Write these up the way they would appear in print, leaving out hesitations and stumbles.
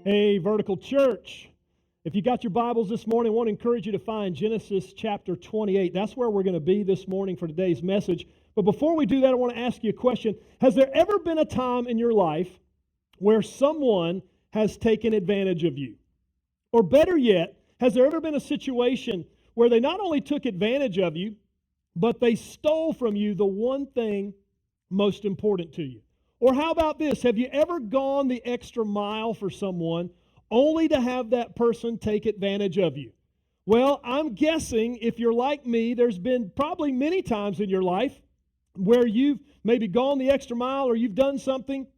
Hey, Vertical Church. If you got your Bibles this morning, I want to encourage you to find Genesis chapter 28. That's where we're going to be this morning for today's message. But before we do that, I want to ask you a question. Has there ever been a time in your life where someone has taken advantage of you? Or better yet, has there ever been a situation where they not only took advantage of you, but they stole from you the one thing most important to you? Or how about this? Have you ever gone the extra mile for someone only to have that person take advantage of you? Well, I'm guessing if you're like me, there's been probably many times in your life where you've maybe gone the extra mile or you've done something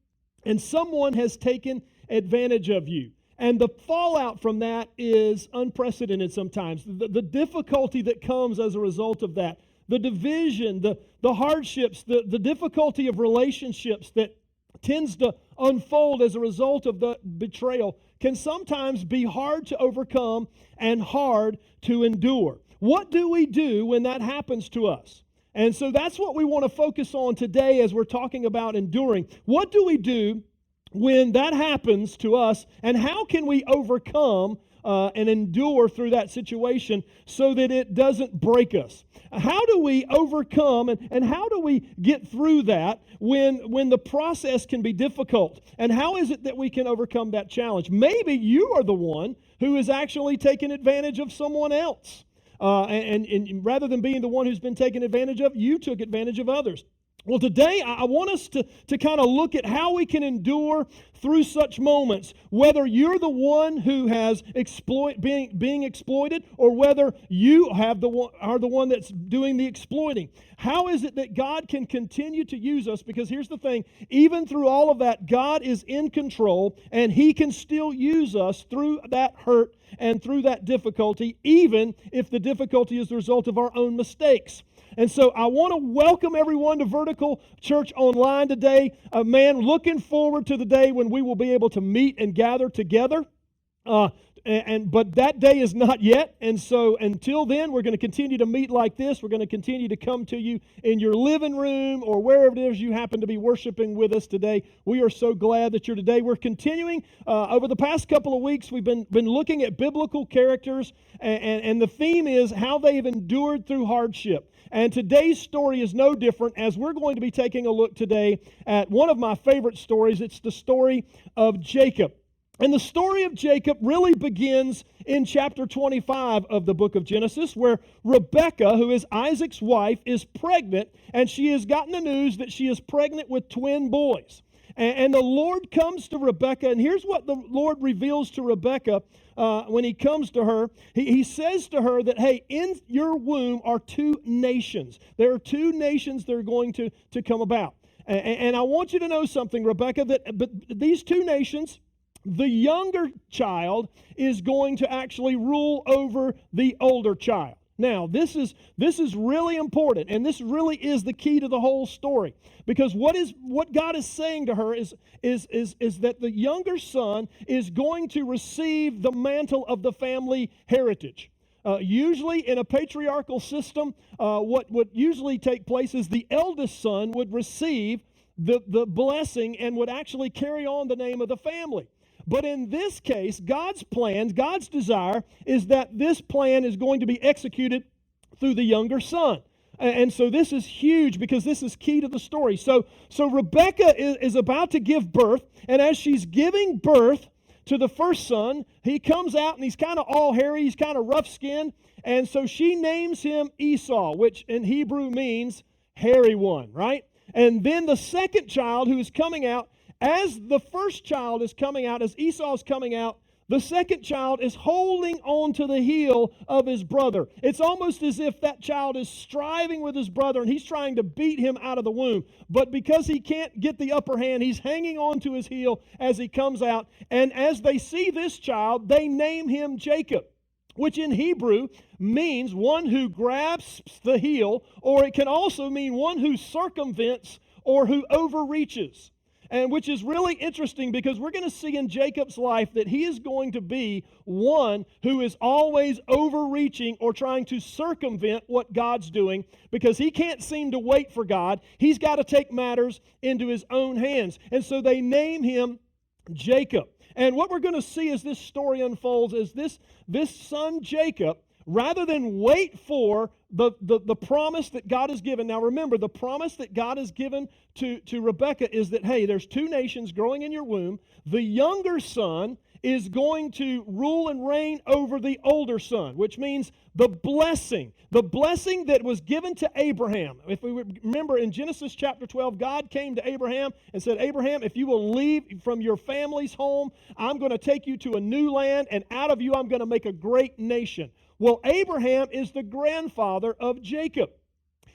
and someone has taken advantage of you. And the fallout from that is unprecedented sometimes. The difficulty that comes as a result of that, the division, the hardships, the difficulty of relationships that tends to unfold as a result of the betrayal can sometimes be hard to overcome and hard to endure. What do we do when that happens to us? And so that's what we want to focus on today as we're talking about enduring. What do we do when that happens to us, and how can we overcome and endure through that situation so that it doesn't break us? How do we overcome and how do we get through that when the process can be difficult? And how is it that we can overcome that challenge? Maybe you are the one who is actually taking advantage of someone else. And rather than being the one who's been taken advantage of, you took advantage of others. Well, today I want us to kind of look at how we can endure through such moments, whether you're the one who has being exploited or whether you are the one that's doing the exploiting. How is it that God can continue to use us? Because here's the thing, even through all of that, God is in control and He can still use us through that hurt and through that difficulty, even if the difficulty is the result of our own mistakes. And so I want to welcome everyone to Vertical Church Online today. Looking forward to the day when we will be able to meet and gather together. But that day is not yet. And so until then, we're going to continue to meet like this. We're going to continue to come to you in your living room or wherever it is you happen to be worshiping with us today. We are so glad that you're today. We're continuing over the past couple of weeks. We've been looking at biblical characters, and the theme is how they've endured through hardship. And today's story is no different, as we're going to be taking a look today at one of my favorite stories. It's the story of Jacob. And the story of Jacob really begins in chapter 25 of the book of Genesis, where Rebekah, who is Isaac's wife, is pregnant, and she has gotten the news that she is pregnant with twin boys. And the Lord comes to Rebekah, and here's what the Lord reveals to Rebekah when He comes to her. He says to her that, hey, in your womb are two nations. There are two nations that are going to come about. And I want you to know something, Rebekah, that these two nations, the younger child is going to actually rule over the older child. Now, this is really important, and this really is the key to the whole story, because what God is saying to her is that the younger son is going to receive the mantle of the family heritage. Usually in a patriarchal system, what would usually take place is the eldest son would receive the blessing and would actually carry on the name of the family. But in this case, God's plan, God's desire is that this plan is going to be executed through the younger son. And so this is huge because this is key to the story. So Rebekah is about to give birth, and as she's giving birth to the first son, he comes out and he's kind of all hairy, he's kind of rough-skinned, and so she names him Esau, which in Hebrew means hairy one, right? And then the second child who is coming out, as the first child is coming out, as Esau is coming out, the second child is holding on to the heel of his brother. It's almost as if that child is striving with his brother and he's trying to beat him out of the womb. But because he can't get the upper hand, he's hanging on to his heel as he comes out. And as they see this child, they name him Jacob, which in Hebrew means one who grasps the heel, or it can also mean one who circumvents or who overreaches. And which is really interesting because we're going to see in Jacob's life that he is going to be one who is always overreaching or trying to circumvent what God's doing because he can't seem to wait for God. He's got to take matters into his own hands. And so they name him Jacob. And what we're going to see as this story unfolds is this son Jacob, rather than wait for the promise that God has given. Now remember, the promise that God has given to Rebekah is that, hey, there's two nations growing in your womb. The younger son is going to rule and reign over the older son, which means the blessing that was given to Abraham. If we remember in Genesis chapter 12, God came to Abraham and said, Abraham, if you will leave from your family's home, I'm going to take you to a new land, and out of you I'm going to make a great nation. Well, Abraham is the grandfather of Jacob.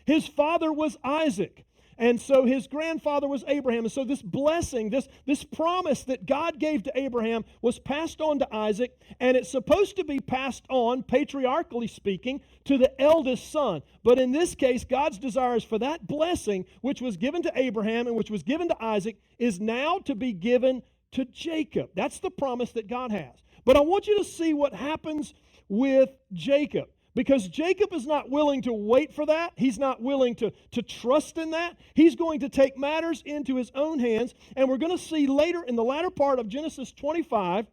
His father was Isaac, and so his grandfather was Abraham. And so this blessing, this promise that God gave to Abraham was passed on to Isaac, and it's supposed to be passed on, patriarchally speaking, to the eldest son. But in this case, God's desire is for that blessing, which was given to Abraham and which was given to Isaac, is now to be given to Jacob. That's the promise that God has. But I want you to see what happens with Jacob, because Jacob is not willing to wait for that. He's not willing to trust in that. He's going to take matters into his own hands, and we're going to see later in the latter part of Genesis 25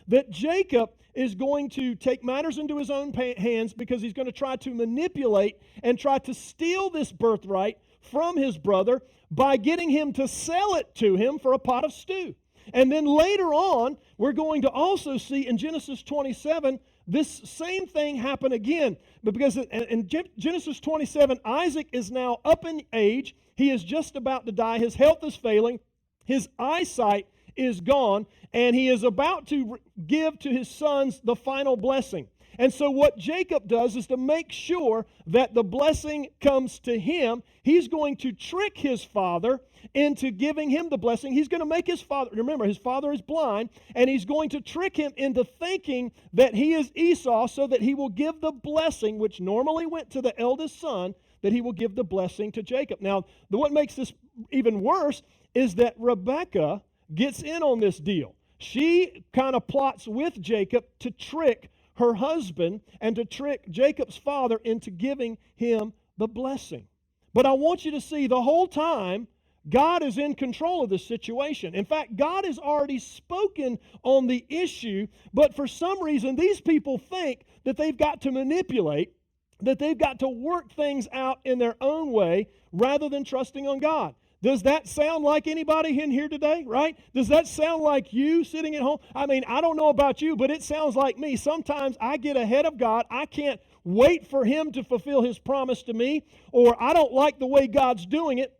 that Jacob is going to take matters into his own hands because he's going to try to manipulate and try to steal this birthright from his brother by getting him to sell it to him for a pot of stew. And then later on, we're going to also see in Genesis 27 this same thing happen again. But because in Genesis 27, Isaac is now up in age. He is just about to die. His health is failing. His eyesight is gone. And he is about to give to his sons the final blessing. And so what Jacob does is to make sure that the blessing comes to him, he's going to trick his father into giving him the blessing. He's going to make his father, remember, his father is blind, and he's going to trick him into thinking that he is Esau so that he will give the blessing, which normally went to the eldest son, that he will give the blessing to Jacob. Now, what makes this even worse is that Rebekah gets in on this deal. She kind of plots with Jacob to trick her husband and to trick Jacob's father into giving him the blessing. But I want you to see the whole time, God is in control of this situation. In fact, God has already spoken on the issue, but for some reason, these people think that they've got to manipulate, that they've got to work things out in their own way rather than trusting on God. Does that sound like anybody in here today, right? Does that sound like you sitting at home? I mean, I don't know about you, but it sounds like me. Sometimes I get ahead of God. I can't wait for Him to fulfill His promise to me, or I don't like the way God's doing it.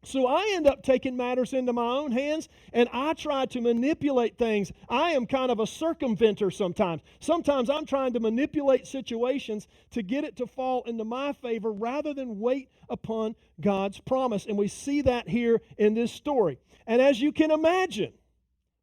So I end up taking matters into my own hands, and I try to manipulate things. I am kind of a circumventer sometimes. Sometimes I'm trying to manipulate situations to get it to fall into my favor rather than wait upon God's promise. And we see that here in this story. And as you can imagine,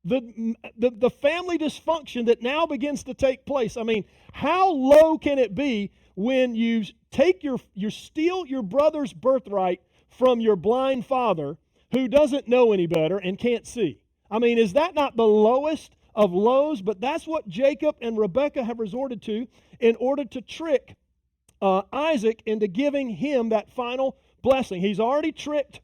the family dysfunction that now begins to take place. I mean, how low can it be when you take you steal your brother's birthright from your blind father who doesn't know any better and can't see? I mean, is that not the lowest of lows? But that's what Jacob and Rebekah have resorted to in order to trick Isaac into giving him that final blessing. He's already tricked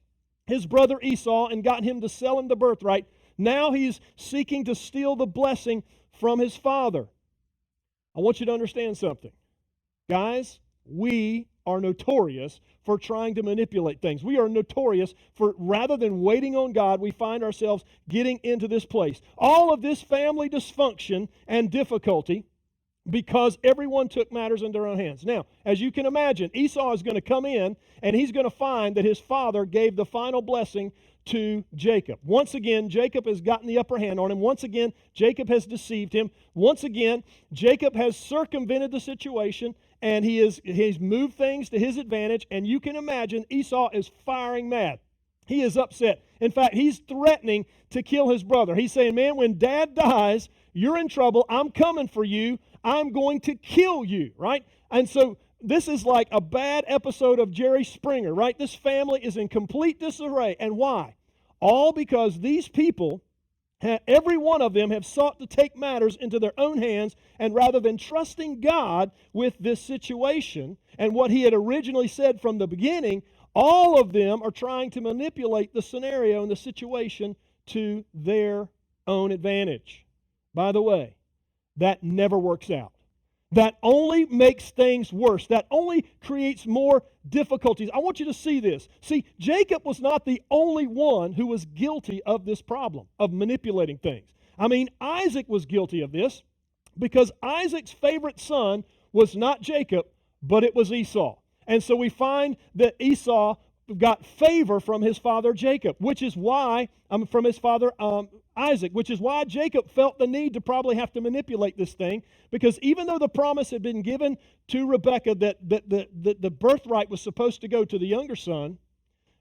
his brother Esau and got him to sell him the birthright. Now he's seeking to steal the blessing from his father. I want you to understand something. Guys, we are notorious for trying to manipulate things. We are notorious for, rather than waiting on God, we find ourselves getting into this place. All of this family dysfunction and difficulty because everyone took matters in their own hands. Now, as you can imagine, Esau is going to come in and he's going to find that his father gave the final blessing to Jacob. Once again, Jacob has gotten the upper hand on him. Once again, Jacob has deceived him. Once again, Jacob has circumvented the situation and he's moved things to his advantage. And you can imagine Esau is firing mad. He is upset. In fact, he's threatening to kill his brother. He's saying, man, when Dad dies, you're in trouble. I'm coming for you. I'm going to kill you, right? And so this is like a bad episode of Jerry Springer, right? This family is in complete disarray. And why? All because these people, every one of them, have sought to take matters into their own hands, and rather than trusting God with this situation and what He had originally said from the beginning, all of them are trying to manipulate the scenario and the situation to their own advantage. By the way, that never works out. That only makes things worse. That only creates more difficulties. I want you to see this. See, Jacob was not the only one who was guilty of this problem, of manipulating things. I mean, Isaac was guilty of this because Isaac's favorite son was not Jacob, but it was Esau. And so we find that Esau got favor from his father Jacob, which is why, from his father Isaac, which is why Jacob felt the need to probably have to manipulate this thing, because even though the promise had been given to Rebekah that the birthright was supposed to go to the younger son,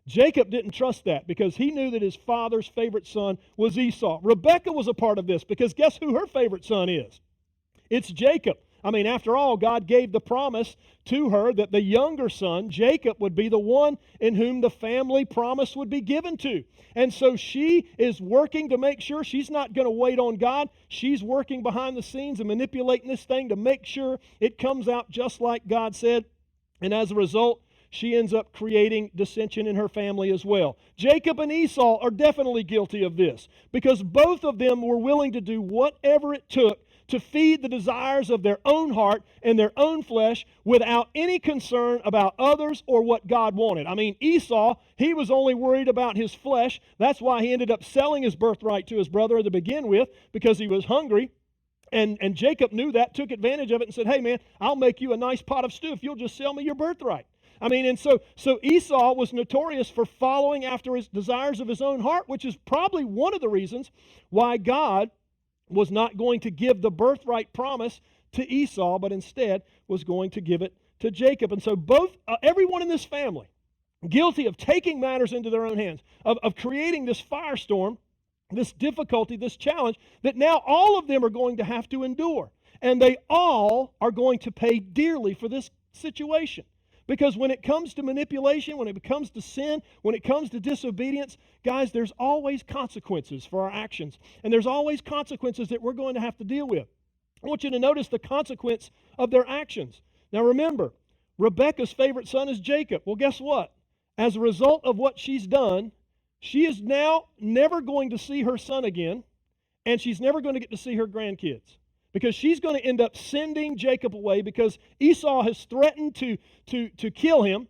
Jacob didn't trust that because he knew that his father's favorite son was Esau. Rebekah was a part of this because guess who her favorite son is? It's Jacob. I mean, after all, God gave the promise to her that the younger son, Jacob, would be the one in whom the family promise would be given to. And so she is working to make sure she's not going to wait on God. She's working behind the scenes and manipulating this thing to make sure it comes out just like God said. And as a result, she ends up creating dissension in her family as well. Jacob and Esau are definitely guilty of this because both of them were willing to do whatever it took to feed the desires of their own heart and their own flesh without any concern about others or what God wanted. I mean, Esau, he was only worried about his flesh. That's why he ended up selling his birthright to his brother to begin with, because he was hungry. And Jacob knew that, took advantage of it and said, hey man, I'll make you a nice pot of stew if you'll just sell me your birthright. I mean, and so Esau was notorious for following after his desires of his own heart, which is probably one of the reasons why God was not going to give the birthright promise to Esau, but instead was going to give it to Jacob. And so everyone in this family, guilty of taking matters into their own hands, of creating this firestorm, this difficulty, this challenge, that now all of them are going to have to endure. And they all are going to pay dearly for this situation. Because when it comes to manipulation, when it comes to sin, when it comes to disobedience, guys, there's always consequences for our actions. And there's always consequences that we're going to have to deal with. I want you to notice the consequence of their actions. Now remember, Rebekah's favorite son is Jacob. Well, guess what? As a result of what she's done, she is now never going to see her son again, and she's never going to get to see her grandkids. Because she's going to end up sending Jacob away because Esau has threatened to kill him.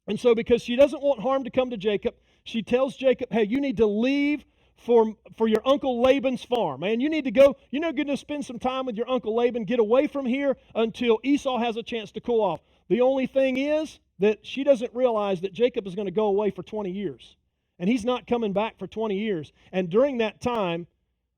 And so because she doesn't want harm to come to Jacob, she tells Jacob, hey, you need to leave for your Uncle Laban's farm. Man, you need to go, you're not going to spend some time with your Uncle Laban. Get away from here until Esau has a chance to cool off. The only thing is that she doesn't realize that Jacob is going to go away for 20 years. And he's not coming back for 20 years. And during that time,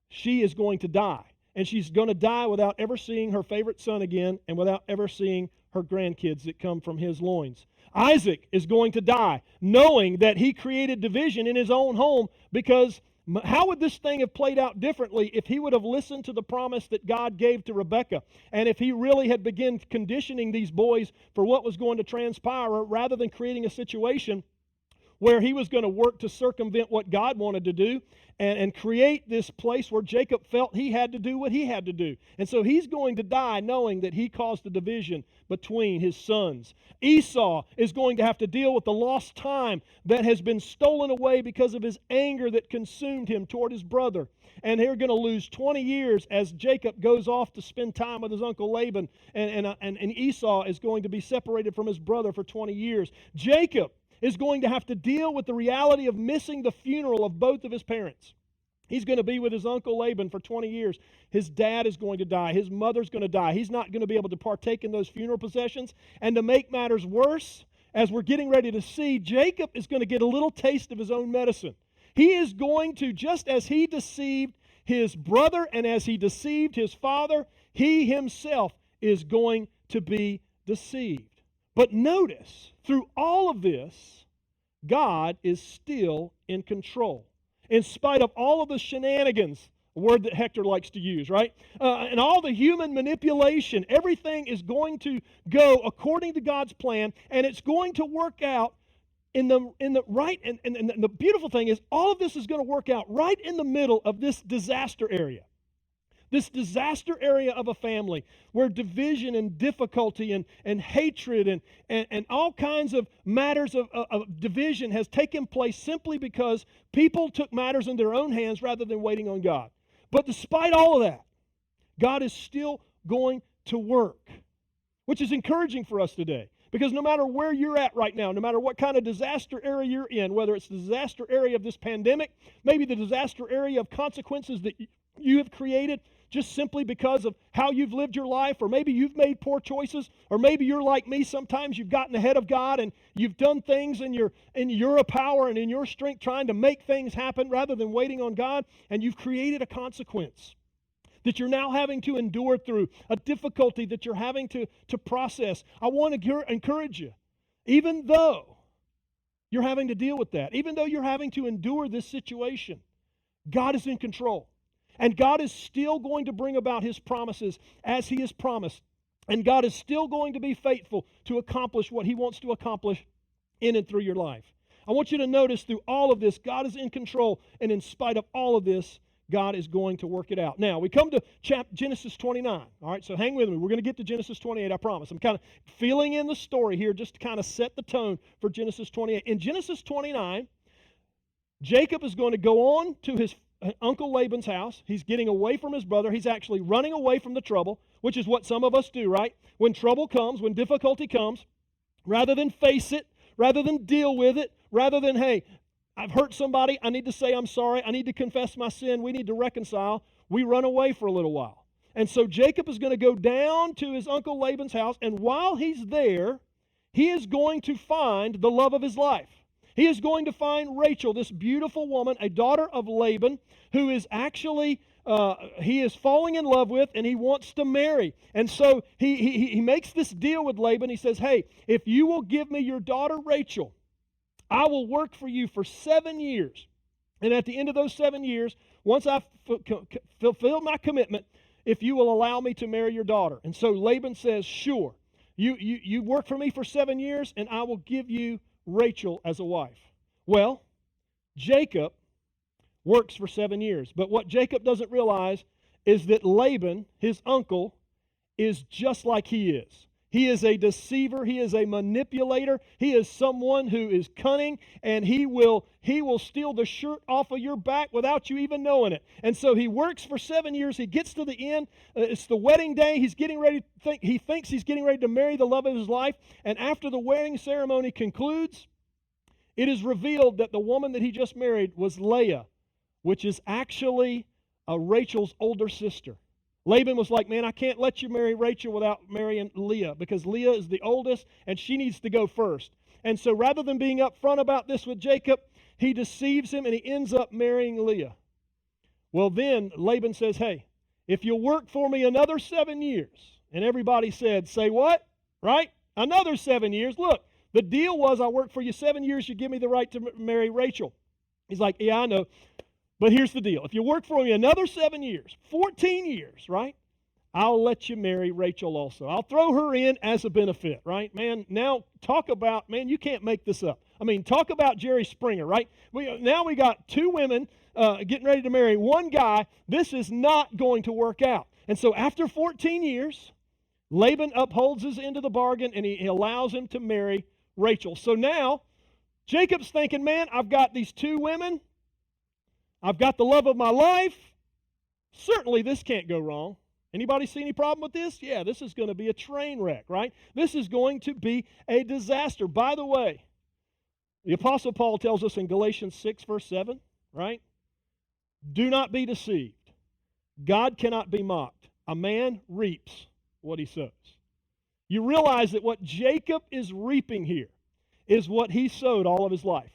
she is going to die. And she's going to die without ever seeing her favorite son again and without ever seeing her grandkids that come from his loins. Isaac is going to die knowing that he created division in his own home, because how would this thing have played out differently if he would have listened to the promise that God gave to Rebekah, and if he really had begun conditioning these boys for what was going to transpire rather than creating a situation where he was going to work to circumvent what God wanted to do and create this place where Jacob felt he had to do what he had to do. And so he's going to die knowing that he caused the division between his sons. Esau is going to have to deal with the lost time that has been stolen away because of his anger that consumed him toward his brother. And they're going to lose 20 years as Jacob goes off to spend time with his uncle Laban. And Esau is going to be separated from his brother for 20 years. Jacob is going to have to deal with the reality of missing the funeral of both of his parents. He's going to be with his uncle Laban for 20 years. His dad is going to die. His mother's going to die. He's not going to be able to partake in those funeral processions. And to make matters worse, as we're getting ready to see, Jacob is going to get a little taste of his own medicine. He is going to, just as he deceived his brother and as he deceived his father, he himself is going to be deceived. But notice, through all of this, God is still in control. In spite of all of the shenanigans, a word that Hector likes to use, right? And all the human manipulation, everything is going to go according to God's plan, and it's going to work out in the right. And the beautiful thing is, all of this is going to work out right in the middle of this disaster area. This disaster area of a family where division and difficulty and hatred and all kinds of matters of division has taken place simply because people took matters in their own hands rather than waiting on God. But despite all of that, God is still going to work, which is encouraging for us today. Because no matter where you're at right now, no matter what kind of disaster area you're in, whether it's the disaster area of this pandemic, maybe the disaster area of consequences that you have created, just simply because of how you've lived your life, or maybe you've made poor choices, or maybe you're like me, sometimes you've gotten ahead of God and you've done things in your power and in your strength trying to make things happen rather than waiting on God, and you've created a consequence that you're now having to endure through, a difficulty that you're having to process. I want to encourage you, even though you're having to deal with that, even though you're having to endure this situation, God is in control. And God is still going to bring about His promises as He has promised. And God is still going to be faithful to accomplish what He wants to accomplish in and through your life. I want you to notice through all of this, God is in control. And in spite of all of this, God is going to work it out. Now, we come to Genesis 29. All right, so hang with me. We're going to get to Genesis 28, I promise. I'm kind of filling in the story here just to kind of set the tone for Genesis 28. In Genesis 29, Jacob is going to go on to his Uncle Laban's house. He's getting away from his brother. He's actually running away from the trouble, which is what some of us do, right? When trouble comes, when difficulty comes, rather than face it, rather than deal with it, rather than, hey, I've hurt somebody, I need to say I'm sorry, I need to confess my sin, we need to reconcile, we run away for a little while. And so Jacob is going to go down to his Uncle Laban's house, and while he's there, he is going to find the love of his life. He is going to find Rachel, this beautiful woman, a daughter of Laban, who is actually, he is falling in love with, and he wants to marry. And so he makes this deal with Laban. He says, hey, if you will give me your daughter Rachel, I will work for you for 7 years. And at the end of those 7 years, once I've fulfilled my commitment, if you will allow me to marry your daughter. And so Laban says, sure, you work for me for 7 years, and I will give you Rachel as a wife. Well, Jacob works for 7 years. But what Jacob doesn't realize is that Laban, his uncle, is just like he is. He is a deceiver. He is a manipulator. He is someone who is cunning, and he will steal the shirt off of your back without you even knowing it. And so he works for 7 years. He gets to the end. It's the wedding day. He thinks he's getting ready to marry the love of his life. And after the wedding ceremony concludes, it is revealed that the woman that he just married was Leah, which is actually Rachel's older sister. Laban was like, man, I can't let you marry Rachel without marrying Leah, because Leah is the oldest and she needs to go first. And so rather than being upfront about this with Jacob, he deceives him and he ends up marrying Leah. Well, then Laban says, hey, if you'll work for me another 7 years. And everybody said, say what? Right? Another 7 years. Look, the deal was I work for you 7 years, you give me the right to marry Rachel. He's like, yeah, I know. But here's the deal. If you work for me another 7 years, 14 years, right, I'll let you marry Rachel also. I'll throw her in as a benefit, right? Man, now talk about, man, you can't make this up. I mean, talk about Jerry Springer, right? Now we got two women getting ready to marry one guy. This is not going to work out. And so after 14 years, Laban upholds his end of the bargain, and he allows him to marry Rachel. So now Jacob's thinking, man, I've got these two women. I've got the love of my life. Certainly this can't go wrong. Anybody see any problem with this? Yeah, this is going to be a train wreck, right? This is going to be a disaster. By the way, the Apostle Paul tells us in Galatians 6, verse 7, right? Do not be deceived. God cannot be mocked. A man reaps what he sows. You realize that what Jacob is reaping here is what he sowed all of his life.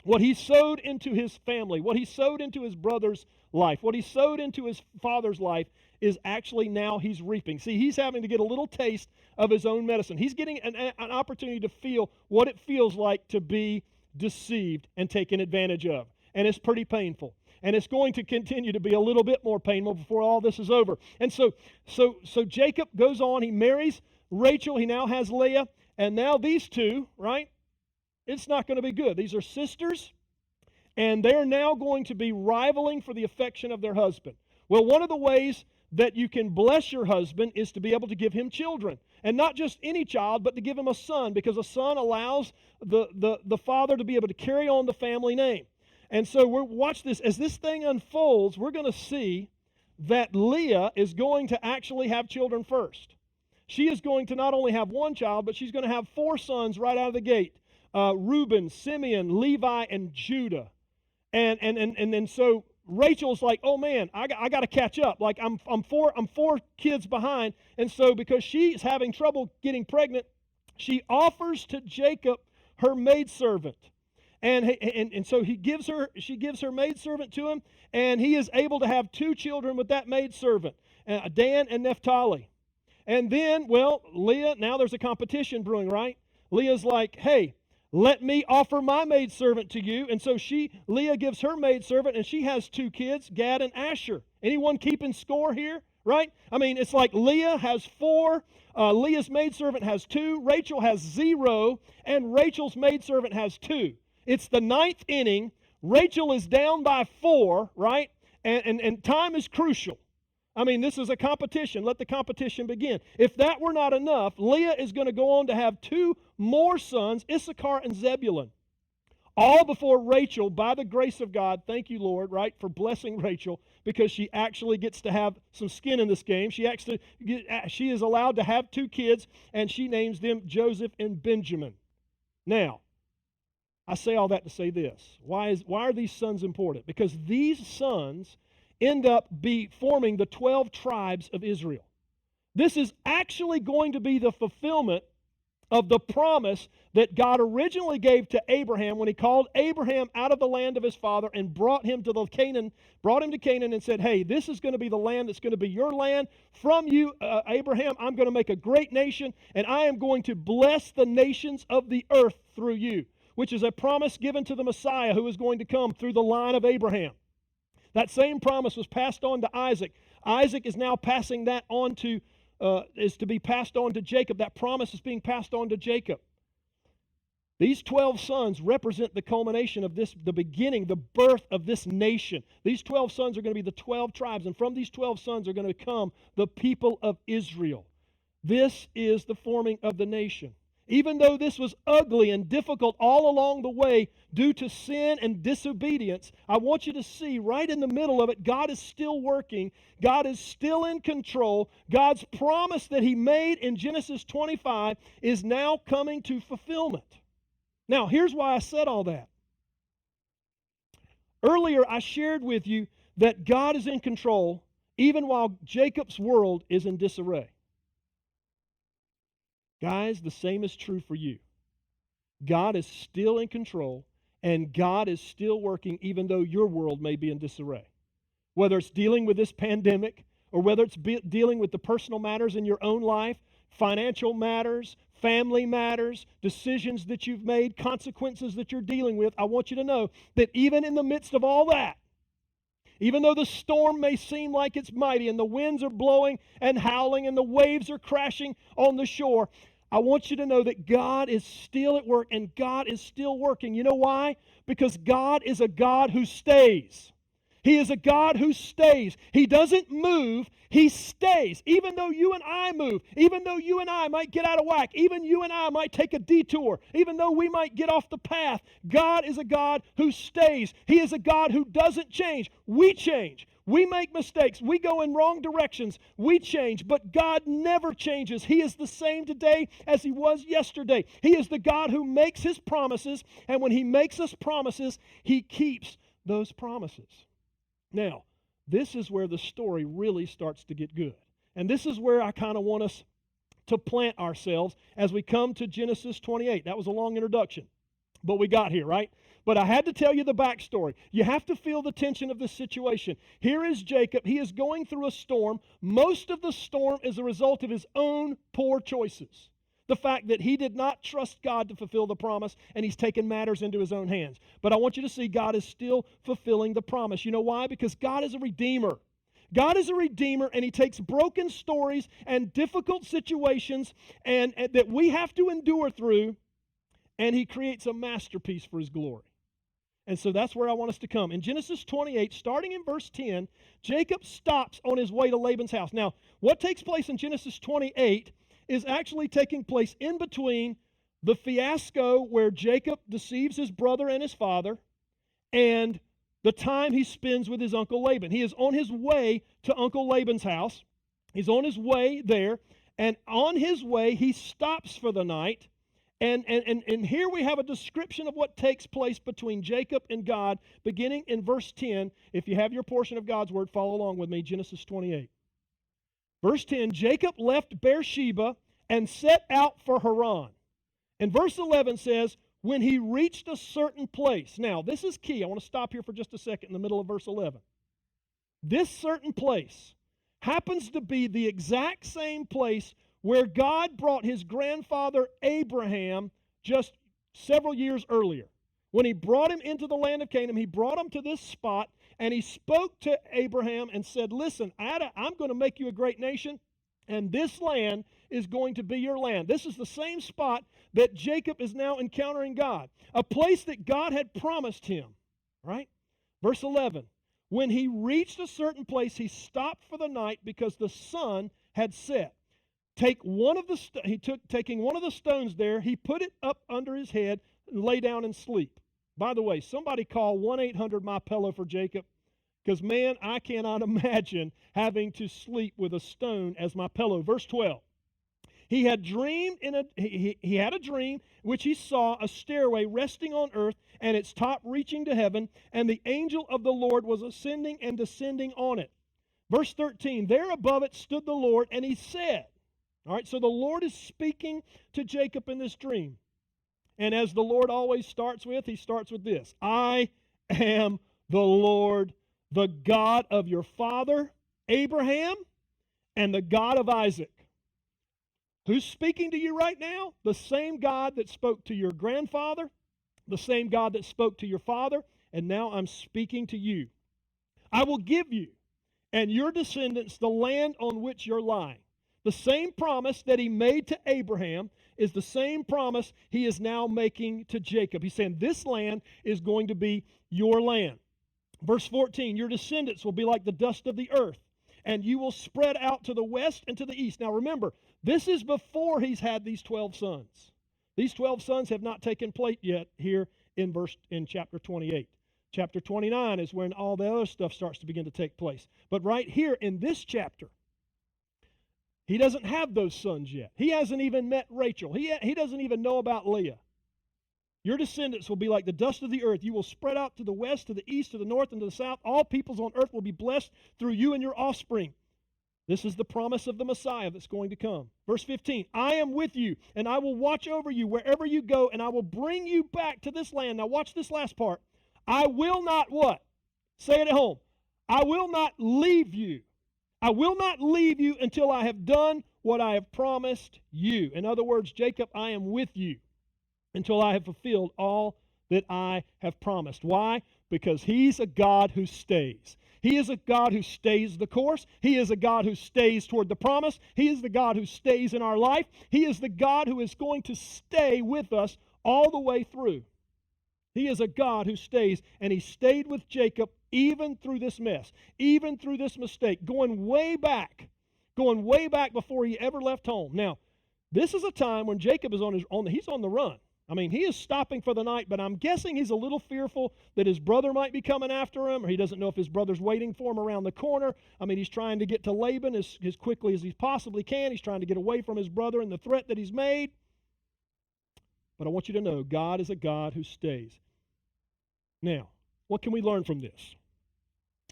What he sowed into his family, what he sowed into his brother's life, what he sowed into his father's life is actually now he's reaping. See, he's having to get a little taste of his own medicine. He's getting an opportunity to feel what it feels like to be deceived and taken advantage of. And it's pretty painful. And it's going to continue to be a little bit more painful before all this is over. And so Jacob goes on, he marries Rachel, he now has Leah, and now these two, right? It's not going to be good. These are sisters, and they're now going to be rivaling for the affection of their husband. Well, one of the ways that you can bless your husband is to be able to give him children. And not just any child, but to give him a son, because a son allows the father to be able to carry on the family name. And so watch this. As this thing unfolds, we're going to see that Leah is going to actually have children first. She is going to not only have one child, but she's going to have 4 sons right out of the gate. Reuben, Simeon, Levi, and Judah. And so Rachel's like, oh man, I got to catch up. Like I'm 4 kids behind. And so because she's having trouble getting pregnant, she offers to Jacob her maidservant. And so she gives her maidservant to him, and he is able to have 2 children with that maidservant, Dan and Naphtali. And then, well, Leah, now there's a competition brewing, right? Leah's like, hey, let me offer my maidservant to you. And so Leah gives her maidservant, and she has 2 kids, Gad and Asher. Anyone keeping score here, right? I mean, it's like Leah has 4, Leah's maidservant has 2, Rachel has 0, and Rachel's maidservant has 2. It's the 9th inning. Rachel is down by 4, right? And time is crucial. I mean, this is a competition. Let the competition begin. If that were not enough, Leah is going to go on to have 2 more sons, Issachar and Zebulun. All before Rachel, by the grace of God, thank you, Lord, right, for blessing Rachel, because she actually gets to have some skin in this game. She is allowed to have 2 kids, and she names them Joseph and Benjamin. Now, I say all that to say this. Why are these sons important? Because these sons end up forming the 12 tribes of Israel. This is actually going to be the fulfillment of the promise that God originally gave to Abraham when he called Abraham out of the land of his father and brought him to Canaan and said, hey, this is going to be the land that's going to be your land. From you, Abraham, I'm going to make a great nation, and I am going to bless the nations of the earth through you, which is a promise given to the Messiah who is going to come through the line of Abraham. That same promise was passed on to Isaac. Isaac is now passing that on to be passed on to Jacob. That promise is being passed on to Jacob. These 12 sons represent the culmination of the beginning, the birth of this nation. These 12 sons are going to be the 12 tribes, and from these 12 sons are going to come the people of Israel. This is the forming of the nation. Even though this was ugly and difficult all along the way due to sin and disobedience, I want you to see right in the middle of it, God is still working. God is still in control. God's promise that He made in Genesis 25 is now coming to fulfillment. Now, here's why I said all that. Earlier, I shared with you that God is in control even while Jacob's world is in disarray. Guys, the same is true for you. God is still in control, and God is still working even though your world may be in disarray. Whether it's dealing with this pandemic, or whether it's dealing with the personal matters in your own life, financial matters, family matters, decisions that you've made, consequences that you're dealing with, I want you to know that even in the midst of all that, even though the storm may seem like it's mighty and the winds are blowing and howling and the waves are crashing on the shore, I want you to know that God is still at work and God is still working. You know why? Because God is a God who stays. He is a God who stays. He doesn't move, He stays. Even though you and I move, even though you and I might get out of whack, even you and I might take a detour, even though we might get off the path, God is a God who stays. He is a God who doesn't change. We change. We make mistakes. We go in wrong directions. We change. But God never changes. He is the same today as He was yesterday. He is the God who makes His promises, and when He makes us promises, He keeps those promises. Now, this is where the story really starts to get good. And this is where I kind of want us to plant ourselves as we come to Genesis 28. That was a long introduction, but we got here, right? But I had to tell you the backstory. You have to feel the tension of this situation. Here is Jacob. He is going through a storm. Most of the storm is a result of his own poor choices. The fact that he did not trust God to fulfill the promise, and he's taken matters into his own hands. But I want you to see God is still fulfilling the promise. You know why? Because God is a redeemer. God is a redeemer, and He takes broken stories and difficult situations and that we have to endure through, and He creates a masterpiece for His glory. And so that's where I want us to come. In Genesis 28, starting in verse 10, Jacob stops on his way to Laban's house. Now, what takes place in Genesis 28 is actually taking place in between the fiasco where Jacob deceives his brother and his father and the time he spends with his uncle Laban. He is on his way to Uncle Laban's house. He's on his way there, and on his way he stops for the night. And here we have a description of what takes place between Jacob and God, beginning in verse 10. If you have your portion of God's Word, follow along with me, Genesis 28. Verse 10, Jacob left Beersheba and set out for Haran. And verse 11 says, when he reached a certain place. Now, this is key. I want to stop here for just a second in the middle of verse 11. This certain place happens to be the exact same place where God brought his grandfather Abraham just several years earlier. When He brought him into the land of Canaan, He brought him to this spot, and He spoke to Abraham and said, listen, I'm going to make you a great nation, and this land is going to be your land. This is the same spot that Jacob is now encountering God, a place that God had promised him, right? Verse 11, when he reached a certain place, he stopped for the night because the sun had set. Taking one of the stones there, he put it up under his head and lay down and sleep. By the way, somebody call 1-800-MY-PILLOW for Jacob, because, man, I cannot imagine having to sleep with a stone as my pillow. Verse 12. He had a dream which he saw a stairway resting on earth and its top reaching to heaven, and the angel of the Lord was ascending and descending on it. Verse 13, there above it stood the Lord, and He said, all right, so the Lord is speaking to Jacob in this dream. And as the Lord always starts with, He starts with this: I am the Lord, the God of your father Abraham and the God of Isaac. Who's speaking to you right now? The same God that spoke to your grandfather, the same God that spoke to your father, and now I'm speaking to you. I will give you and your descendants the land on which you're lying. The same promise that He made to Abraham is the same promise He is now making to Jacob. He's saying this land is going to be your land. Verse 14, your descendants will be like the dust of the earth, and you will spread out to the west and to the east. Now remember, this is before he's had these 12 sons. These 12 sons have not taken place yet here in chapter 28. Chapter 29 is when all the other stuff starts to begin to take place. But right here in this chapter, he doesn't have those sons yet. He hasn't even met Rachel. He doesn't even know about Leah. Your descendants will be like the dust of the earth. You will spread out to the west, to the east, to the north, and to the south. All peoples on earth will be blessed through you and your offspring. This is the promise of the Messiah that's going to come. Verse 15, I am with you, and I will watch over you wherever you go, and I will bring you back to this land. Now watch this last part. I will not what? Say it at home. I will not leave you. I will not leave you until I have done what I have promised you. In other words, Jacob, I am with you until I have fulfilled all that I have promised. Why? Because He's a God who stays. He is a God who stays the course. He is a God who stays toward the promise. He is the God who stays in our life. He is the God who is going to stay with us all the way through. He is a God who stays, and He stayed with Jacob even through this mess, even through this mistake, going way back before he ever left home. Now, this is a time when Jacob is he's on the run. I mean, he is stopping for the night, but I'm guessing he's a little fearful that his brother might be coming after him, or he doesn't know if his brother's waiting for him around the corner. I mean, he's trying to get to Laban as quickly as he possibly can. He's trying to get away from his brother and the threat that he's made. But I want you to know, God is a God who stays. Now, what can we learn from this?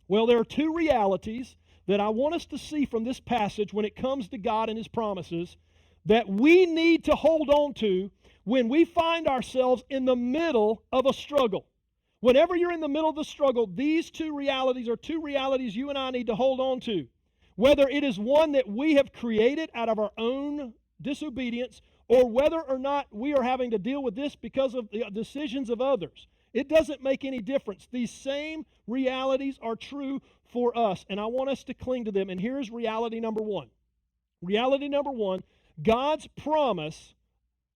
Well, there are two realities that I want us to see from this passage when it comes to God and His promises that we need to hold on to when we find ourselves in the middle of a struggle. Whenever you're in the middle of the struggle, these two realities are two realities you and I need to hold on to. Whether it is one that we have created out of our own disobedience, or whether or not we are having to deal with this because of the decisions of others. It doesn't make any difference. These same realities are true for us, and I want us to cling to them. And here's reality number one. Reality number one, God's promise,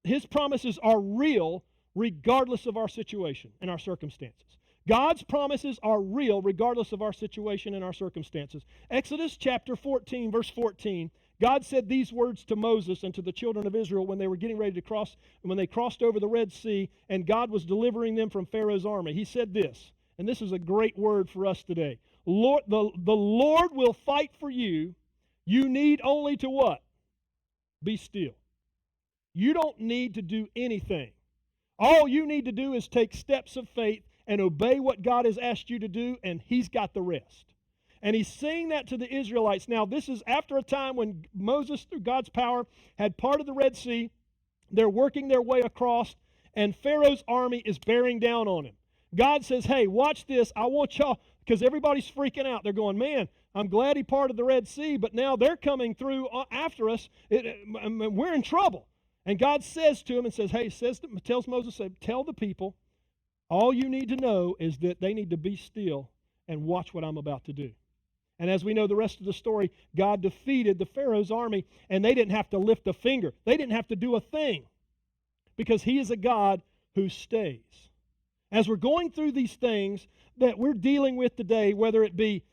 His promises are real regardless of our situation and our circumstances. God's promises are real regardless of our situation and our circumstances. Exodus chapter 14, verse 14, God said these words to Moses and to the children of Israel when they were getting ready to cross, when they crossed over the Red Sea, and God was delivering them from Pharaoh's army. He said this, and this is a great word for us today. The Lord will fight for you. You need only to what? Be still. You don't need to do anything. All you need to do is take steps of faith and obey what God has asked you to do, and He's got the rest. And He's saying that to the Israelites. Now, this is after a time when Moses, through God's power, had parted the Red Sea. They're working their way across, and Pharaoh's army is bearing down on him. God says, hey, watch this. I want y'all, because everybody's freaking out. They're going, man, I'm glad He parted the Red Sea, but now they're coming through after us. We're in trouble. And God says to him and says, hey, tells Moses, tell the people, all you need to know is that they need to be still and watch what I'm about to do. And as we know the rest of the story, God defeated the Pharaoh's army, and they didn't have to lift a finger. They didn't have to do a thing because He is a God who stays. As we're going through these things that we're dealing with today, whether it be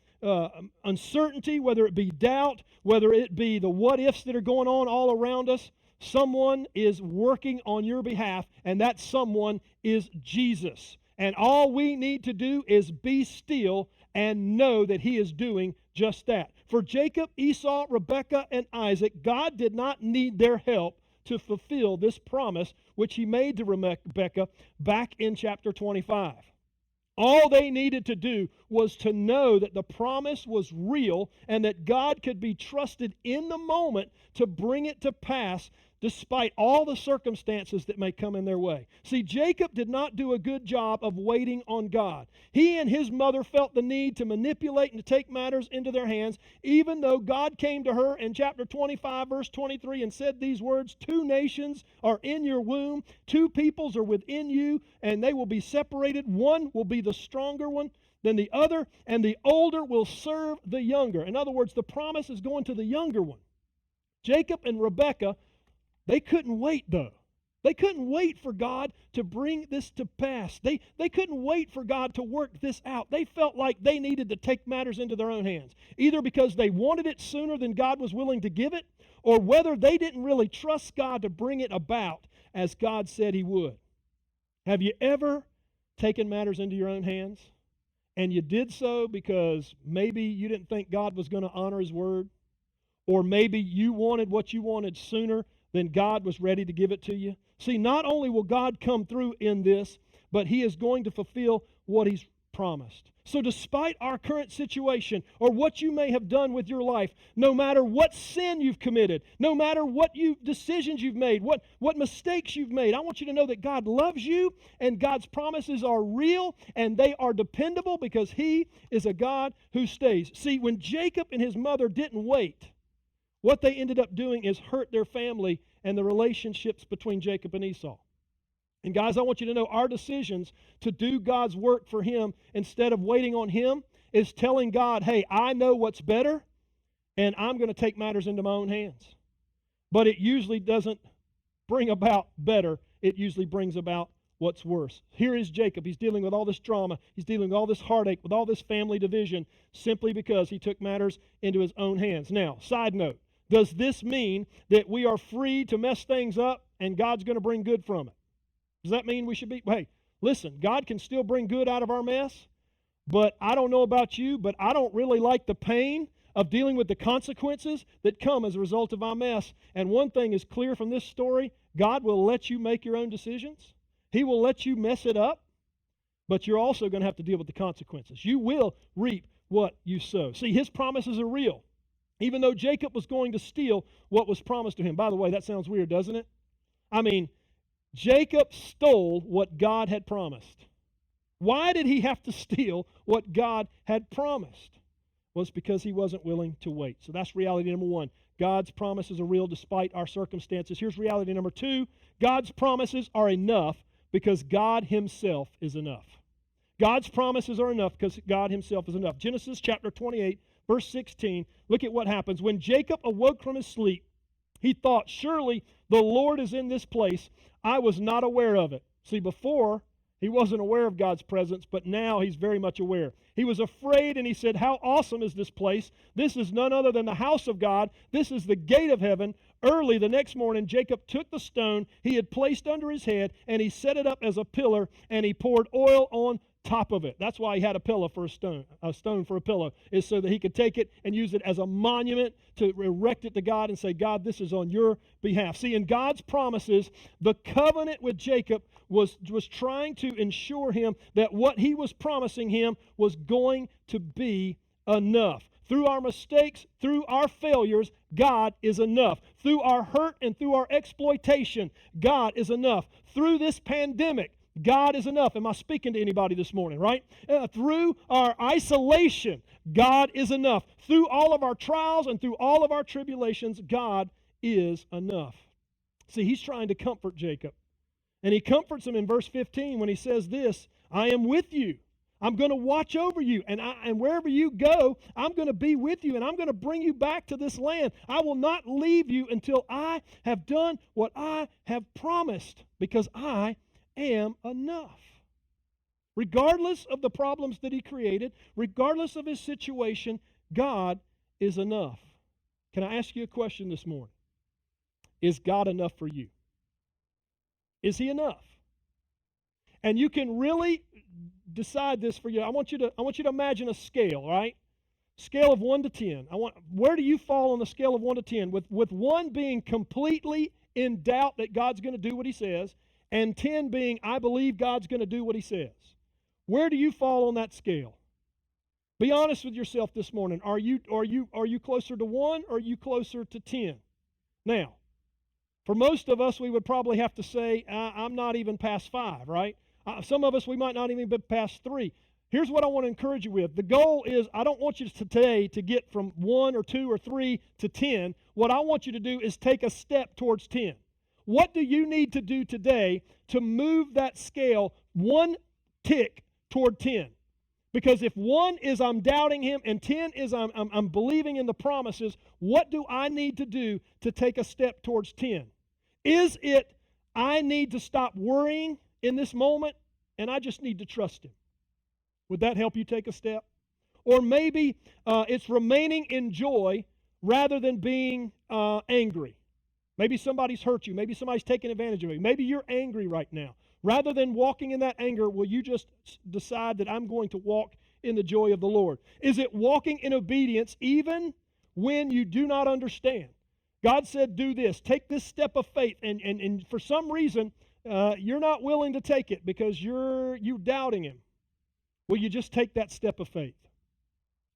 uncertainty, whether it be doubt, whether it be the what-ifs that are going on all around us, someone is working on your behalf, and that someone is Jesus. And all we need to do is be still and know that He is doing just that. For Jacob, Esau, Rebekah, and Isaac, God did not need their help to fulfill this promise which He made to Rebekah back in chapter 25. All they needed to do was to know that the promise was real and that God could be trusted in the moment to bring it to pass despite all the circumstances that may come in their way. See, Jacob did not do a good job of waiting on God. He and his mother felt the need to manipulate and to take matters into their hands, even though God came to her in chapter 25, verse 23, and said these words, 2 nations are in your womb, 2 peoples are within you, and they will be separated. One will be the stronger one than the other, and the older will serve the younger. In other words, the promise is going to the younger one. Jacob and Rebekah, they couldn't wait, though. They couldn't wait for God to bring this to pass. They couldn't wait for God to work this out. They felt like they needed to take matters into their own hands, either because they wanted it sooner than God was willing to give it, or whether they didn't really trust God to bring it about as God said He would. Have you ever taken matters into your own hands? And you did so because maybe you didn't think God was going to honor His word, or maybe you wanted what you wanted sooner then God was ready to give it to you. See, not only will God come through in this, but He is going to fulfill what He's promised. So despite our current situation or what you may have done with your life, no matter what sin you've committed, no matter what decisions you've made, what mistakes you've made, I want you to know that God loves you and God's promises are real and they are dependable because He is a God who stays. See, when Jacob and his mother didn't wait, what they ended up doing is hurt their family and the relationships between Jacob and Esau. And guys, I want you to know our decisions to do God's work for Him instead of waiting on Him, is telling God, hey, I know what's better, and I'm going to take matters into my own hands. But it usually doesn't bring about better. It usually brings about what's worse. Here is Jacob. He's dealing with all this drama. He's dealing with all this heartache, with all this family division, simply because he took matters into his own hands. Now, side note, does this mean that we are free to mess things up and God's going to bring good from it? Does that mean we should be, hey, listen, God can still bring good out of our mess, but I don't know about you, but I don't really like the pain of dealing with the consequences that come as a result of our mess. And one thing is clear from this story, God will let you make your own decisions. He will let you mess it up, but you're also going to have to deal with the consequences. You will reap what you sow. See, his promises are real, even though Jacob was going to steal what was promised to him. By the way, that sounds weird, doesn't it? I mean, Jacob stole what God had promised. Why did he have to steal what God had promised? Well, it's because he wasn't willing to wait. So that's reality number one. God's promises are real despite our circumstances. Here's reality number two. God's promises are enough because God himself is enough. God's promises are enough because God himself is enough. Genesis chapter 28, verse 16. Look at what happens. When Jacob awoke from his sleep, he thought, surely the Lord is in this place. I was not aware of it. See, before, he wasn't aware of God's presence, but now he's very much aware. He was afraid, and he said, how awesome is this place? This is none other than the house of God. This is the gate of heaven. Early the next morning, Jacob took the stone he had placed under his head, and he set it up as a pillar, and he poured oil on top of it. That's why he had a pillow for a stone for a pillow, is so that he could take it and use it as a monument to erect it to God and say, God, this is on your behalf. See, in God's promises, the covenant with Jacob was trying to ensure him that what he was promising him was going to be enough. Through our mistakes, through our failures, God is enough. Through our hurt and through our exploitation, God is enough. Through this pandemic, God is enough. Am I speaking to anybody this morning, right? Through our isolation, God is enough. Through all of our trials and through all of our tribulations, God is enough. See, he's trying to comfort Jacob. And he comforts him in verse 15 when he says this, I am with you. I'm going to watch over you. And wherever you go, I'm going to be with you. And I'm going to bring you back to this land. I will not leave you until I have done what I have promised, because I am enough. Regardless of the problems that he created, regardless of his situation, God is enough. Can I ask you a question this morning? Is God enough for you? Is he enough? And you can really decide this for you. I want you to imagine a scale, right? Scale of 1 to 10. Where do you fall on the scale of 1 to 10? With 1 being completely in doubt that God's going to do what he says, and 10 being, I believe God's going to do what he says. Where do you fall on that scale? Be honest with yourself this morning. Are you closer to 1 or are you closer to 10? Now, for most of us, we would probably have to say, I'm not even past 5, right? Some of us, we might not even be past 3. Here's what I want to encourage you with. The goal is, I don't want you today to get from 1 or 2 or 3 to 10. What I want you to do is take a step towards 10. What do you need to do today to move that scale 1 tick toward 10? Because if 1 is I'm doubting him and 10 is I'm believing in the promises, what do I need to do to take a step towards 10? Is it I need to stop worrying in this moment and I just need to trust him? Would that help you take a step? Or maybe it's remaining in joy rather than being angry. Maybe somebody's hurt you. Maybe somebody's taking advantage of you. Maybe you're angry right now. Rather than walking in that anger, will you just decide that I'm going to walk in the joy of the Lord? Is it walking in obedience even when you do not understand? God said, do this. Take this step of faith. And for some reason, you're not willing to take it because you're doubting him. Will you just take that step of faith?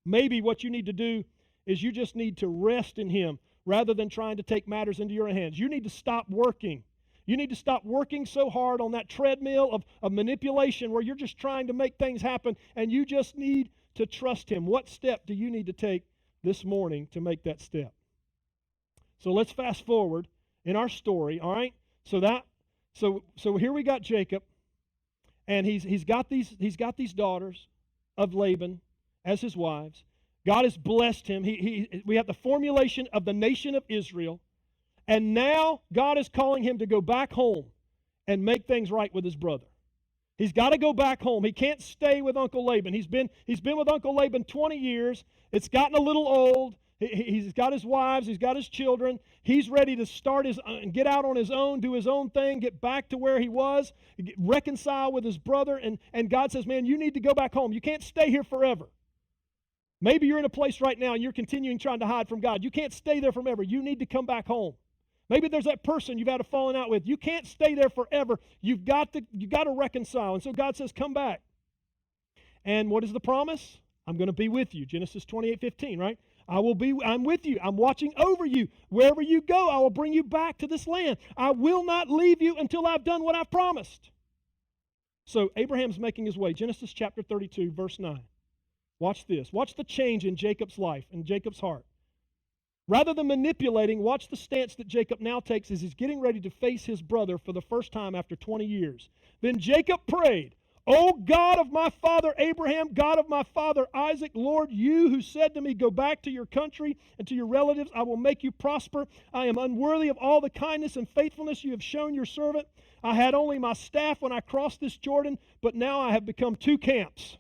Maybe what you need to do is you just need to rest in him rather than trying to take matters into your hands. You need to stop working. You need to stop working so hard on that treadmill of manipulation where you're just trying to make things happen, and you just need to trust him. What step do you need to take this morning to make that step? So let's fast forward in our story, all right? So here we got Jacob, and he's got these daughters of Laban, as his wives. God has blessed him. We have the formulation of the nation of Israel. And now God is calling him to go back home and make things right with his brother. He's got to go back home. He can't stay with Uncle Laban. He's been with Uncle Laban 20 years. It's gotten a little old. He's got his wives. He's got his children. He's ready to start get out on his own, do his own thing, get back to where he was, reconcile with his brother. And God says, man, you need to go back home. You can't stay here forever. Maybe you're in a place right now and you're continuing trying to hide from God. You can't stay there forever. You need to come back home. Maybe there's that person you've had a falling out with. You can't stay there forever. You've got to reconcile. And so God says, come back. And what is the promise? I'm going to be with you. Genesis 28:15, right? I'm with you. I'm watching over you. Wherever you go, I will bring you back to this land. I will not leave you until I've done what I've promised. So Abraham's making his way. Genesis chapter 32, verse 9. Watch this. Watch the change in Jacob's life, in Jacob's heart. Rather than manipulating, watch the stance that Jacob now takes as he's getting ready to face his brother for the first time after 20 years. Then Jacob prayed, O God of my father Abraham, God of my father Isaac, Lord, you who said to me, go back to your country and to your relatives, I will make you prosper. I am unworthy of all the kindness and faithfulness you have shown your servant. I had only my staff when I crossed this Jordan, but now I have become two camps.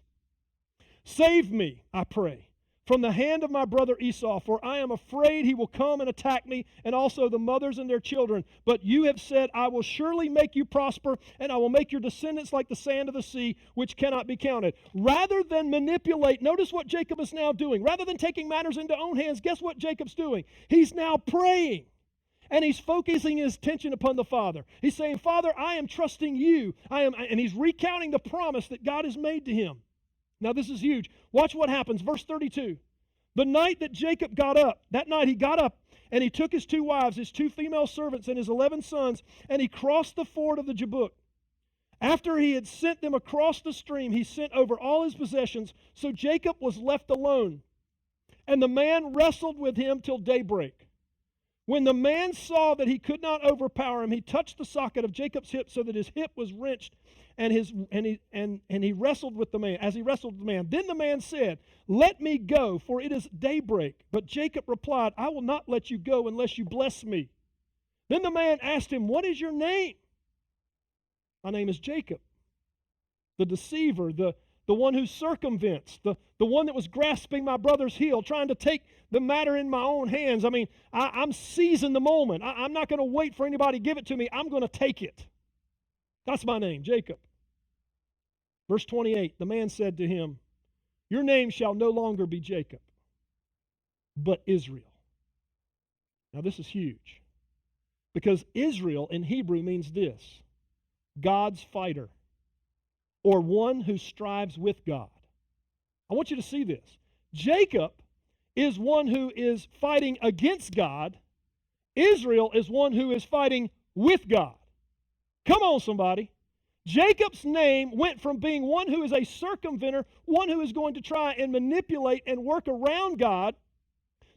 Save me, I pray, from the hand of my brother Esau, for I am afraid he will come and attack me, and also the mothers and their children. But you have said, I will surely make you prosper, and I will make your descendants like the sand of the sea, which cannot be counted. Rather than manipulate, notice what Jacob is now doing. Rather than taking matters into own hands, guess what Jacob's doing? He's now praying, and he's focusing his attention upon the Father. He's saying, Father, I am trusting you. And he's recounting the promise that God has made to him. Now this is huge. Watch what happens. Verse 32. The night that Jacob got up, that night he got up and he took his two wives, his two female servants, and his 11 sons, and he crossed the ford of the Jabbok. After he had sent them across the stream, he sent over all his possessions. So Jacob was left alone. And the man wrestled with him till daybreak. When the man saw that he could not overpower him, he touched the socket of Jacob's hip so that his hip was wrenched, and he wrestled with the man. As he wrestled with the man, then the man said, let me go, for it is daybreak. But Jacob replied, I will not let you go unless you bless me. Then the man asked him, what is your name? My name is Jacob, the deceiver, the one who circumvents, the one that was grasping my brother's heel, trying to take the matter in my own hands. I mean, I'm seizing the moment. I'm not going to wait for anybody to give it to me. I'm going to take it. That's my name, Jacob. Verse 28, the man said to him, your name shall no longer be Jacob, but Israel. Now this is huge, because Israel in Hebrew means this: God's fighter, or one who strives with God. I want you to see this. Jacob is one who is fighting against God. Israel is one who is fighting with God. Come on, somebody. Jacob's name went from being one who is a circumventer, one who is going to try and manipulate and work around God,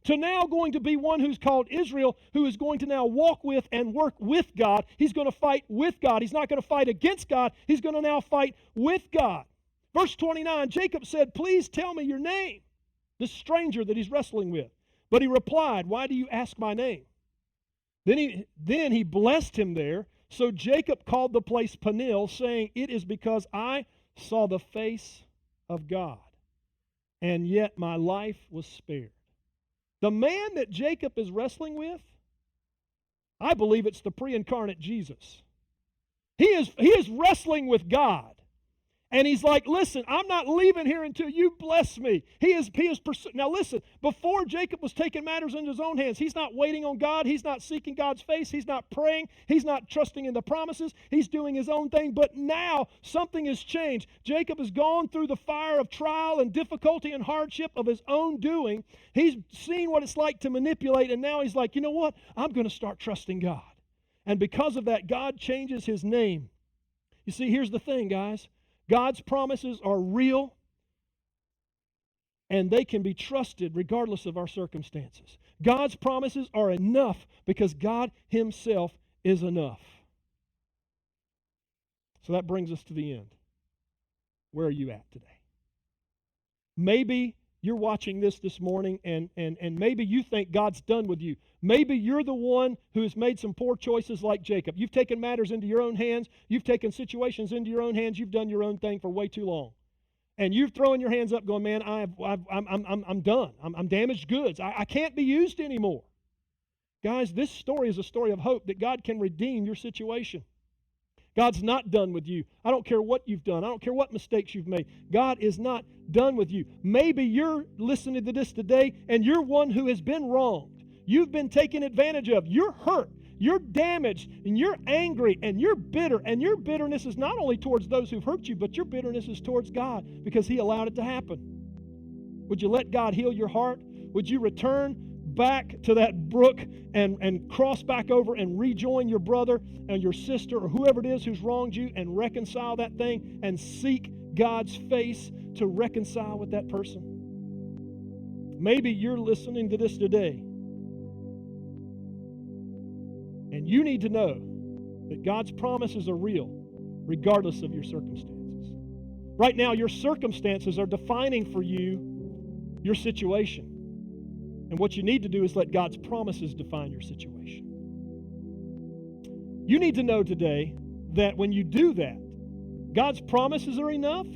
to now going to be one who's called Israel, who is going to now walk with and work with God. He's going to fight with God. He's not going to fight against God. He's going to now fight with God. Verse 29, Jacob said, please tell me your name, this stranger that he's wrestling with. But he replied, why do you ask my name? Then he blessed him there. So Jacob called the place Peniel, saying, it is because I saw the face of God, and yet my life was spared. The man that Jacob is wrestling with, I believe it's the pre-incarnate Jesus. He is wrestling with God. And he's like, listen, I'm not leaving here until you bless me. He is Now listen, before Jacob was taking matters into his own hands, he's not waiting on God. He's not seeking God's face. He's not praying. He's not trusting in the promises. He's doing his own thing. But now something has changed. Jacob has gone through the fire of trial and difficulty and hardship of his own doing. He's seen what it's like to manipulate. And now he's like, you know what? I'm going to start trusting God. And because of that, God changes his name. You see, here's the thing, guys. God's promises are real, and they can be trusted regardless of our circumstances. God's promises are enough because God himself is enough. So that brings us to the end. Where are you at today? Maybe you're watching this morning and maybe you think God's done with you. Maybe you're the one who has made some poor choices like Jacob. You've taken matters into your own hands. You've taken situations into your own hands. You've done your own thing for way too long. And you're throwing your hands up going, man, I'm done. I'm damaged goods. I can't be used anymore. Guys, this story is a story of hope that God can redeem your situation. God's not done with you. I don't care what you've done. I don't care what mistakes you've made. God is not done with you. Maybe you're listening to this today and you're one who has been wronged. You've been taken advantage of. You're hurt. You're damaged. And you're angry. And you're bitter. And your bitterness is not only towards those who've hurt you, but your bitterness is towards God because He allowed it to happen. Would you let God heal your heart? Would you return back to that brook and cross back over and rejoin your brother and your sister or whoever it is who's wronged you and reconcile that thing and seek God's face to reconcile with that person? Maybe you're listening to this today and you need to know that God's promises are real regardless of your circumstances. Right now, your circumstances are defining for you your situation. And what you need to do is let God's promises define your situation. You need to know today that when you do that, God's promises are enough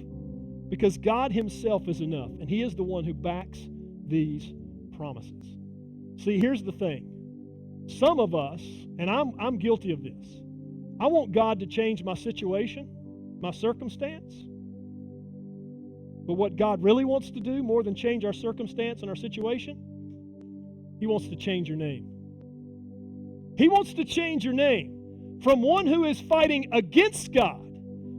because God Himself is enough. And He is the one who backs these promises. See, here's the thing. Some of us, and I'm guilty of this, I want God to change my situation, my circumstance. But what God really wants to do more than change our circumstance and our situation, He wants to change your name. He wants to change your name from one who is fighting against God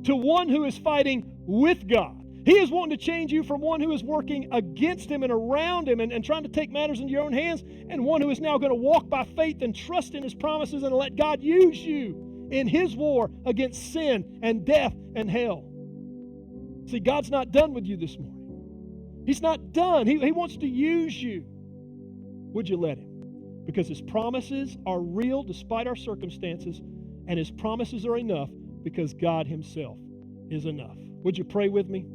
to one who is fighting with God. He is wanting to change you from one who is working against Him and around Him and trying to take matters into your own hands, and one who is now going to walk by faith and trust in His promises and let God use you in His war against sin and death and hell. See, God's not done with you this morning. He's not done. He wants to use you. Would you let Him? Because His promises are real despite our circumstances, and His promises are enough because God Himself is enough. Would you pray with me?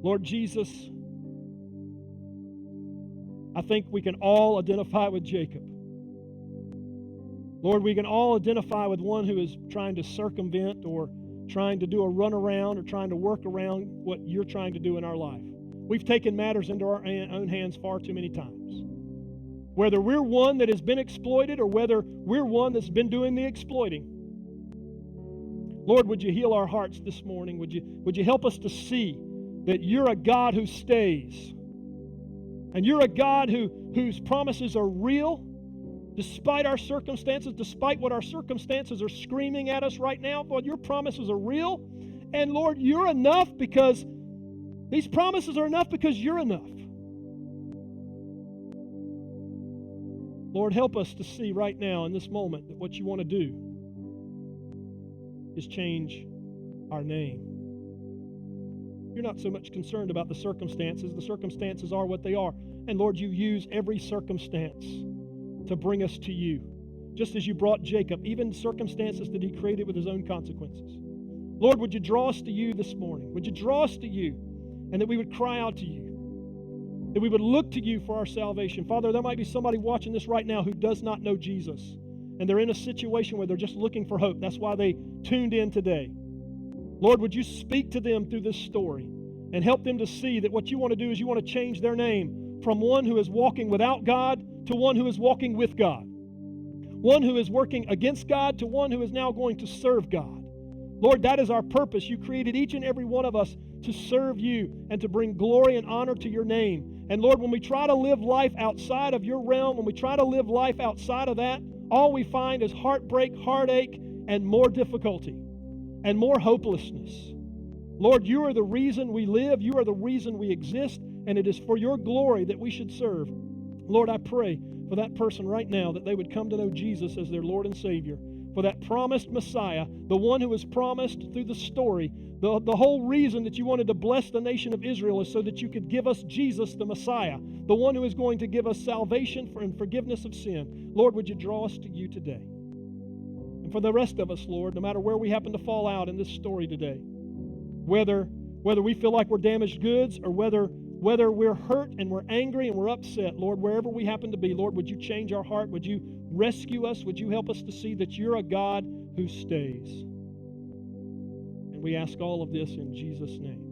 Lord Jesus, I think we can all identify with Jacob. Lord, we can all identify with one who is trying to circumvent or trying to do a runaround or trying to work around what You're trying to do in our life. We've taken matters into our own hands far too many times. Whether we're one that has been exploited or whether we're one that's been doing the exploiting. Lord, would You heal our hearts this morning? Would you help us to see that You're a God who stays. And You're a God whose promises are real despite our circumstances, despite what our circumstances are screaming at us right now. Lord, Your promises are real. And Lord, You're enough because these promises are enough because You're enough. Lord, help us to see right now in this moment that what You want to do is change our name. You're not so much concerned about the circumstances. The circumstances are what they are. And Lord, You use every circumstance to bring us to You. Just as You brought Jacob, even circumstances that he created with his own consequences. Lord, would You draw us to You this morning? Would You draw us to You? And that we would cry out to You. That we would look to You for our salvation. Father, there might be somebody watching this right now who does not know Jesus. And they're in a situation where they're just looking for hope. That's why they tuned in today. Lord, would You speak to them through this story and help them to see that what You want to do is You want to change their name from one who is walking without God to one who is walking with God. One who is working against God to one who is now going to serve God. Lord, that is our purpose. You created each and every one of us to serve You and to bring glory and honor to Your name. And Lord, when we try to live life outside of Your realm, when we try to live life outside of that, all we find is heartbreak, heartache, and more difficulty and more hopelessness. Lord, You are the reason we live. You are the reason we exist, and it is for Your glory that we should serve. Lord, I pray for that person right now that they would come to know Jesus as their Lord and Savior. For that promised Messiah, the one who was promised through the story. The whole reason that You wanted to bless the nation of Israel is so that You could give us Jesus, the Messiah, the one who is going to give us salvation and forgiveness of sin. Lord, would You draw us to You today? And for the rest of us, Lord, no matter where we happen to fall out in this story today, whether Whether we feel like we're damaged goods or whether we're hurt and we're angry and we're upset, Lord, wherever we happen to be, Lord, would you change our heart? Would you rescue us? Would you help us to see that you're a God who stays? And we ask all of this in Jesus' name.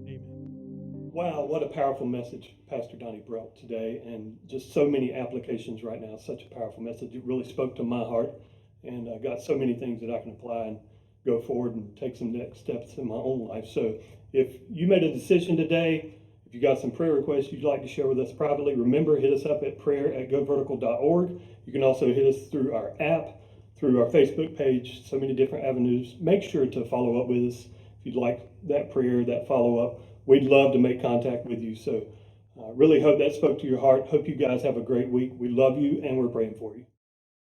Amen. Wow, what a powerful message Pastor Donnie brought today, and just so many applications right now. Such a powerful message. It really spoke to my heart, and I got so many things that I can apply and go forward and take some next steps in my own life. So if you made a decision today, if you got some prayer requests you'd like to share with us privately, remember, hit us up at prayer@govertical.org. You can also hit us through our app, through our Facebook page, so many different avenues. Make sure to follow up with us if you'd like that prayer, that follow-up. We'd love to make contact with you. So really hope that spoke to your heart. Hope you guys have a great week. We love you, and we're praying for you.